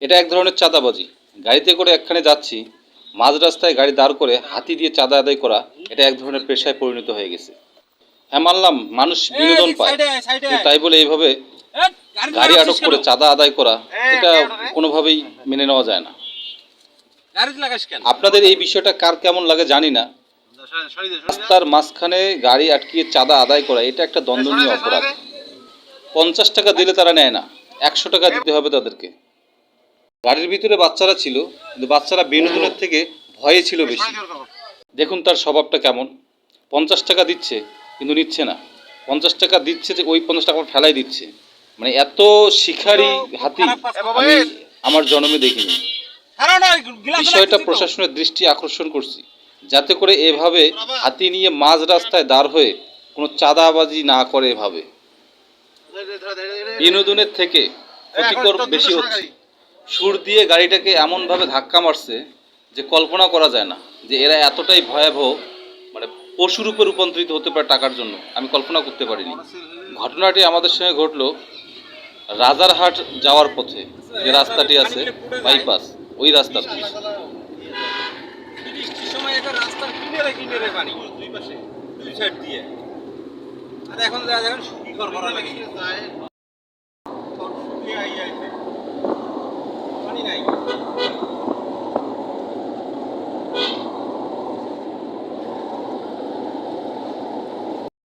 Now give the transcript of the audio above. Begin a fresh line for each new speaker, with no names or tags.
এটা এক ধরনের চাঁদাবাজি। গাড়িতে করে একখানে যাচ্ছি, মাঝ রাস্তায় গাড়ি দাঁড় করে হাতি দিয়ে চাঁদা আদায় করা এটা এক ধরনের পেশায় পরিণত হয়ে গেছে। হ্যাঁ, মানলাম মানুষ বিনোদন পায়, কিন্তু তাই বলে এইভাবে গাড়ি আটক করে চাঁদা আদায় করা এটা কোনোভাবেই মেনে নেওয়া যায় না। আপনাদের এই বিষয়টা কার কেমন লাগে জানি না। রাস্তার মাঝখানে গাড়ি আটকিয়ে চাঁদা আদায় করা এটা একটা দণ্ডনীয় অপরাধ। 50 টাকা দিলে তারা নেয় না, 100 টাকা দিতে হবে তাদেরকে। গাড়ির ভিতরে বাচ্চারা ছিল, কিন্তু বাচ্চারা বিনোদনের থেকে ভয়ে ছিল বেশি। দেখুন তার স্বভাবটা কেমন। 50 টাকা দিচ্ছে কিন্তু নিচ্ছে না, 50 টাকা দিচ্ছে যে ওই 50 টাকা ফেলাই দিচ্ছে। মানে এত শিকারী হাতি আমি আমার জন্মে দেখিনি। বিষয়টা প্রশাসনের দৃষ্টি আকর্ষণ করছি, যাতে করে এভাবে হাতি নিয়ে মাঝ রাস্তায় দাঁড় হয়ে কোনো চাঁদাবাজি না করে। এভাবে বিনোদনের থেকে ক্ষতিকর বেশি হচ্ছে। সুর দিয়ে গাড়িটাকে এমনভাবে ধাক্কা মারছে যে কল্পনা করা যায় না যে এরা এতটাই ভয়াবহ, মানে পশুরূপে রূপান্তরিত হতে পারে টাকার জন্য, আমি কল্পনা করতে পারিনি। ঘটনাটি আমাদের সঙ্গে ঘটলো রাজারহাট যাওয়ার পথে, যে রাস্তাটি আছে বাইপাস, ওই রাস্তাতে। বৃষ্টির সময় একটা রাস্তার কিনারে পানি দুই পাশে দুই সাইড দিয়ে, আর এখন দেখা যাবে কি করা লাগে।